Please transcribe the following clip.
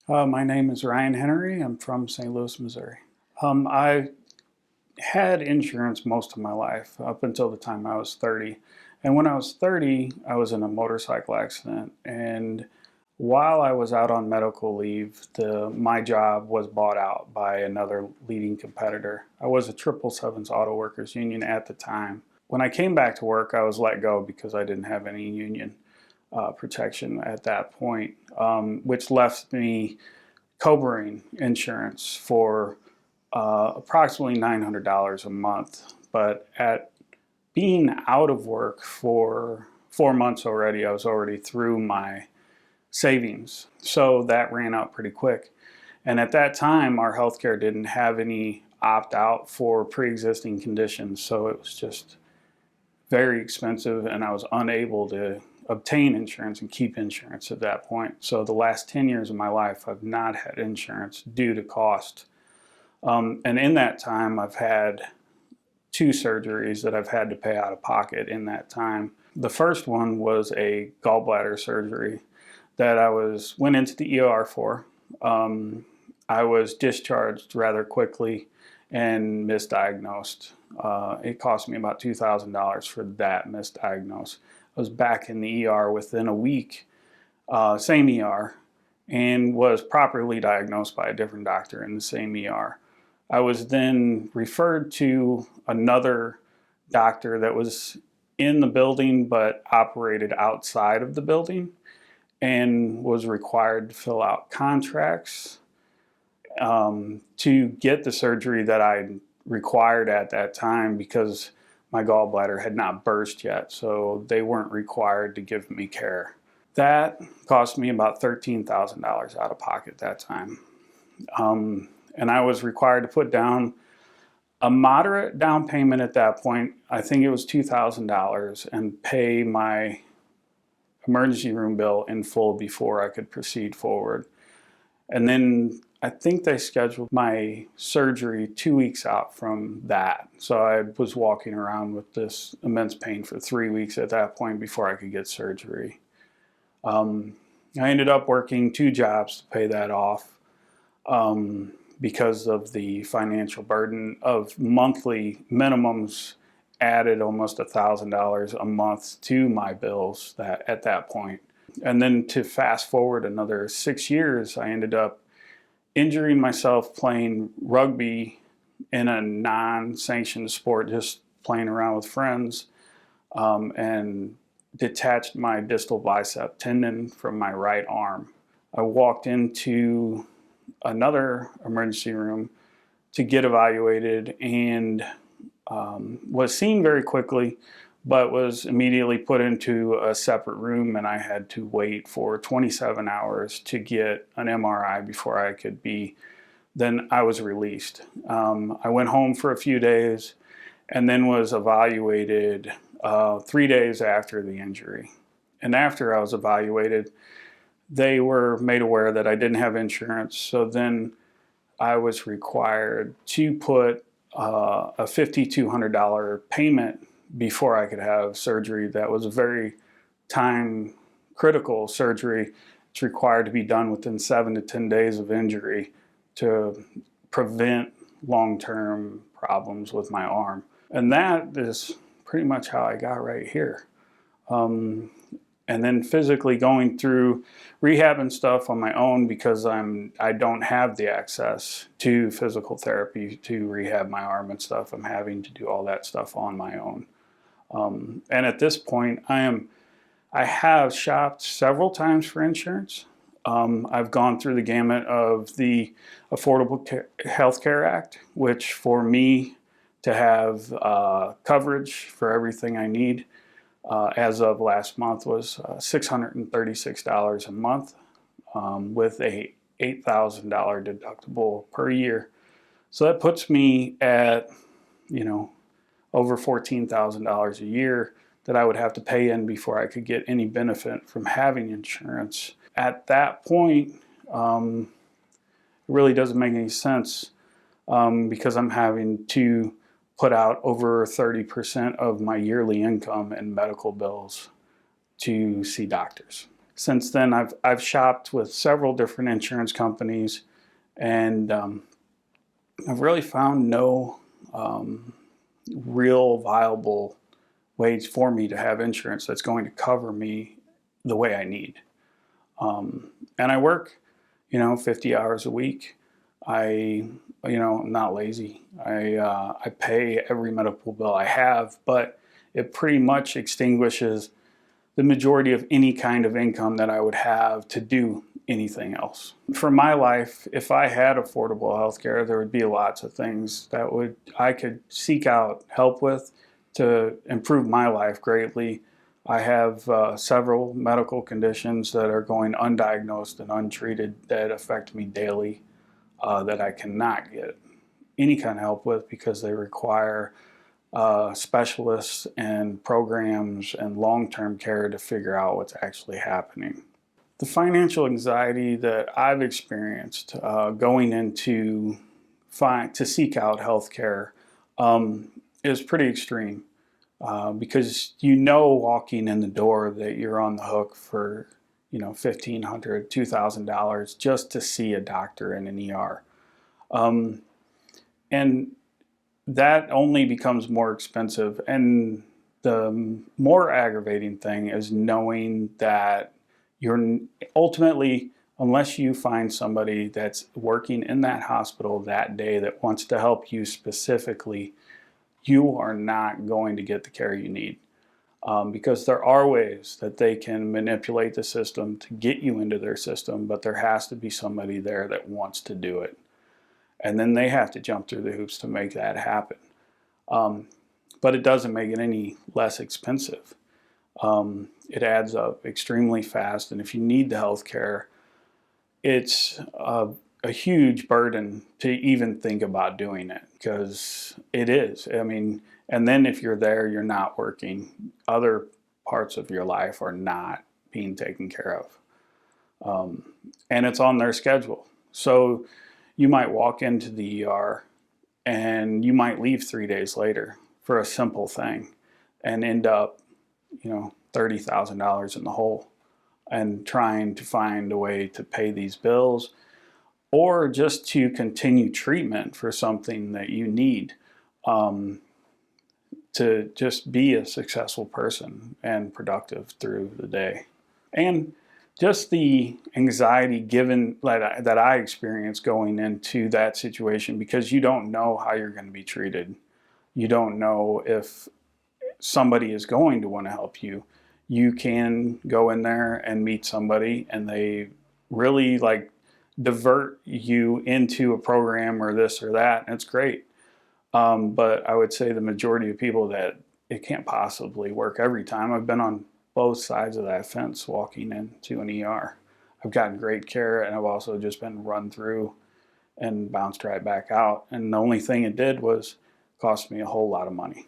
My name is Ryan Henry. I'm from St. Louis, Missouri. I had insurance most of my life up until the time I was 30. And when I was 30, I was in a motorcycle accident. And while I was out on medical leave, my job was bought out by another leading competitor. I was a 777's Auto Workers Union at the time. When I came back to work, I was let go because I didn't have any union protection at that point, which left me Cobering insurance for approximately $900 a month. But at being out of work for 4 months already, I was already through my savings. So that ran out pretty quick. And at that time, our healthcare didn't have any opt out for pre existing conditions. So it was just very expensive, and I was unable to obtain insurance and keep insurance at that point. So the last 10 years of my life, I've not had insurance due to cost. And in that time, I've had two surgeries that I've had to pay out of pocket in that time. The first one was a gallbladder surgery that went into the ER for. I was discharged rather quickly and misdiagnosed. It cost me about $2,000 for that misdiagnosed. I was back in the ER within a week, same ER, and was properly diagnosed by a different doctor in the same ER. I was then referred to another doctor that was in the building but operated outside of the building and was required to fill out contracts to get the surgery that I required at that time because my gallbladder had not burst yet, so they weren't required to give me care. That cost me about $13,000 out of pocket that time. And I was required to put down a moderate down payment at that point. I think it was $2,000, and pay my emergency room bill in full before I could proceed forward. And then I think they scheduled my surgery 2 weeks out from that. So I was walking around with this immense pain for 3 weeks at that point before I could get surgery. I ended up working two jobs to pay that off because of the financial burden of monthly minimums added almost $1,000 a month to my bills at that point. And then to fast forward another 6 years, I ended up injuring myself playing rugby in a non-sanctioned sport, just playing around with friends, and detached my distal bicep tendon from my right arm. I walked into another emergency room to get evaluated and was seen very quickly, but was immediately put into a separate room, and I had to wait for 27 hours to get an MRI before I could then I was released. I went home for a few days and then was evaluated 3 days after the injury. And after I was evaluated, they were made aware that I didn't have insurance, so then I was required to put a $5,200 payment before I could have surgery. That was a very time critical surgery. It's required to be done within 7 to 10 days of injury to prevent long-term problems with my arm. And that is pretty much how I got right here. And then physically going through rehab and stuff on my own because I don't have the access to physical therapy to rehab my arm and stuff. I'm having to do all that stuff on my own. And at this point, I have shopped several times for insurance. I've gone through the gamut of the Affordable Health Care Act, which for me to have coverage for everything I need as of last month was $636 a month with a $8,000 deductible per year. So that puts me at, over $14,000 a year that I would have to pay in before I could get any benefit from having insurance. At that point, it really doesn't make any sense because I'm having to put out over 30% of my yearly income in medical bills to see doctors. since then, I've shopped with several different insurance companies, and I've really found no real viable ways for me to have insurance that's going to cover me the way I need. And I work, 50 hours a week. I'm not lazy. I pay every medical bill I have, but it pretty much extinguishes the majority of any kind of income that I would have to do anything else. For my life, if I had affordable health care, there would be lots of things that I could seek out help with to improve my life greatly. I have several medical conditions that are going undiagnosed and untreated that affect me daily that I cannot get any kind of help with because they require specialists and programs and long-term care to figure out what's actually happening. The financial anxiety that I've experienced going into to seek out health care is pretty extreme because walking in the door that you're on the hook for $1,500, $2,000 just to see a doctor in an ER. And that only becomes more expensive. And the more aggravating thing is knowing that you're ultimately, unless you find somebody that's working in that hospital that day that wants to help you specifically, you are not going to get the care you need. Because there are ways that they can manipulate the system to get you into their system, but there has to be somebody there that wants to do it. And then they have to jump through the hoops to make that happen. But it doesn't make it any less expensive. It adds up extremely fast. And if you need the health care, it's a huge burden to even think about doing it, because it is. And then if you're there, you're not working. Other parts of your life are not being taken care of. And it's on their schedule. So you might walk into the ER and you might leave 3 days later for a simple thing and end up, $30,000 in the hole and trying to find a way to pay these bills or just to continue treatment for something that you need to just be a successful person and productive through the day. And just the anxiety that I experienced going into that situation, because you don't know how you're going to be treated. You don't know if somebody is going to want to help you. You can go in there and meet somebody and they really divert you into a program or this or that, and it's great. But I would say the majority of people that it can't possibly work every time. I've been on both sides of that fence walking into an ER. I've gotten great care, and I've also just been run through and bounced right back out. And the only thing it did was cost me a whole lot of money.